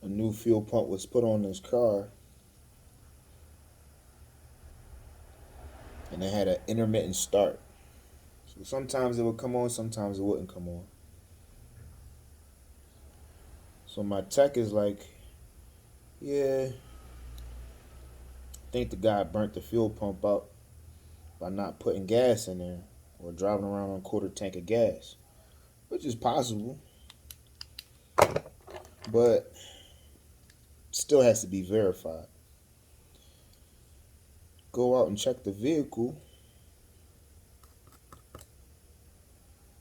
a new fuel pump was put on this car, and it had an intermittent start. So sometimes it would come on, sometimes it wouldn't come on. So my tech is like, yeah, I think the guy burnt the fuel pump out by not putting gas in there or driving around on a quarter tank of gas, which is possible, but still has to be verified. Go out and check the vehicle,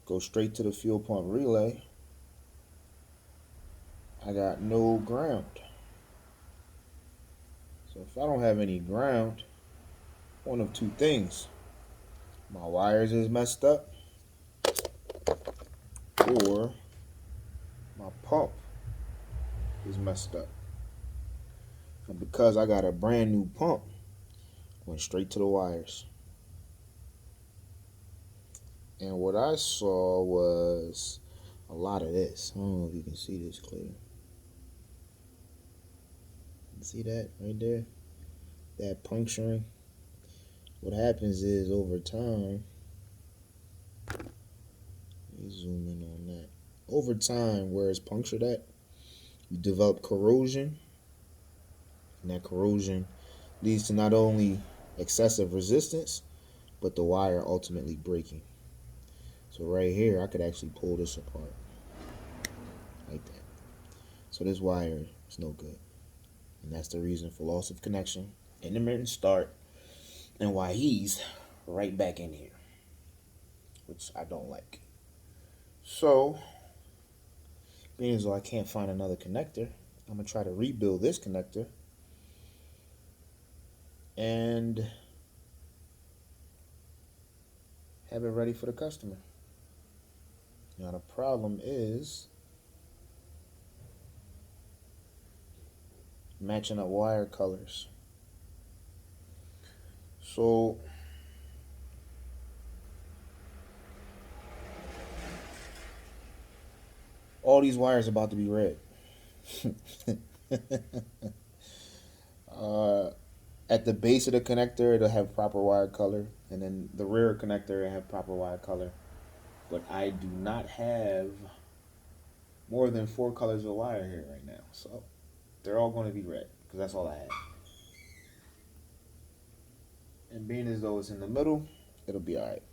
go straight to the fuel pump relay. I got no ground. So if I don't have any ground, one of two things. My wires is messed up, or my pump is messed up. And because I got a brand new pump, went straight to the wires. And what I saw was a lot of this. I don't know if you can see this clear. See that right there? That puncturing. What happens is over time, let me zoom in on that. Over time, where it's punctured at, you develop corrosion, and that corrosion leads to not only excessive resistance, but the wire ultimately breaking. So right here, I could actually pull this apart like that. So this wire is no good. And that's the reason for loss of connection, intermittent start, and why he's right back in here, which I don't like. So, being as though I can't find another connector, I'm going to try to rebuild this connector and have it ready for the customer. Now the problem is matching up wire colors. So all these wires are about to be red. At the base of the connector, it'll have proper wire color, and then the rear connector will have proper wire color. But I do not have more than 4 colors of wire here right now, so they're all going to be red because that's all I have. And being as though it's in the middle, it'll be alright.